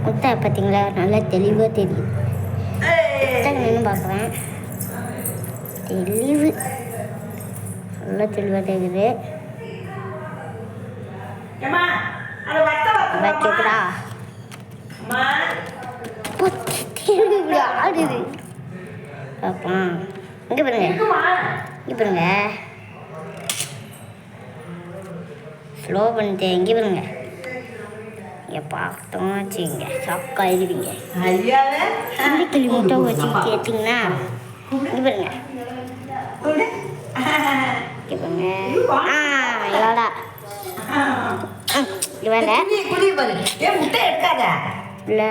முட்டை பார்த்தீங்களா நல்லா தெளிவாக தெரியுது. முட்டை நின்று பார்க்குறேன், தெளிவு நல்லா தெளிவாக தெரியுது. வைக்கிறா ஆடுது பார்ப்போம். இங்கே பாருங்க, இங்கே பாருங்க, ஸ்லோ பண்ணிட்டேன். இங்கே பாருங்க, இங்கே பார்த்தோம் வச்சுங்க ஷாக் ஆகிடுவீங்க. கிளி முட்டை வச்சு கேட்டிங்கன்னா இங்கே பாருங்க, இங்கே பாருங்க. இவாடா இவாட முட்டை எடுக்காத இல்லை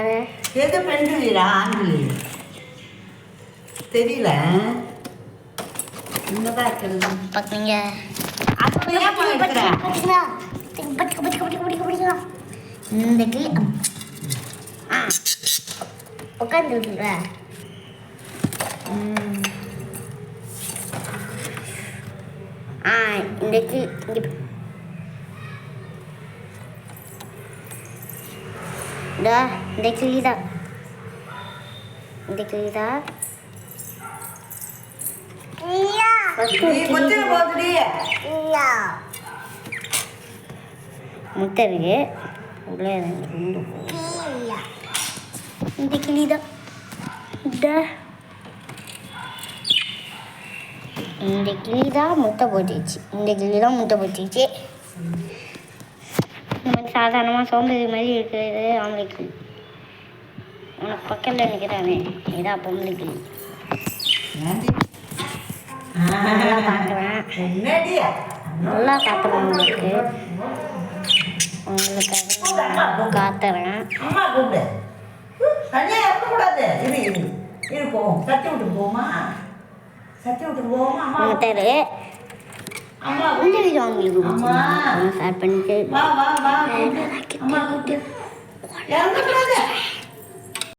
எது பெண்களா ஆண்களி தெரியல. இங்கதான் இருக்கிறது பார்த்தீங்க. இந்த கிளி உட்காந்துருக்குற இந்த கிளி இந்த கிளி தான், இந்த கிளி தான் முட்டை இருக்கு உள்ளே. இந்த கிளி தான், இந்த கிளி தான் முட்டை போட்டுச்சு. இந்த கிளி தான் முட்டை போட்டுச்சு. இந்த மாதிரி சாதாரணமாக சோம்பேறி மாதிரி இருக்கிறது ஆம்பளை கிளி. உனக்கு பக்கத்தில் நிற்கிறானே இதான் பொம்பளை கிளி. நல்லா காட்டுவேன், நல்லா காட்டுவேன் உங்களுக்கு, உங்களுக்காக காட்டுறேன். முட்டை இந்த வீடியோ உங்களுக்கு ஷேர் பண்ணிட்டு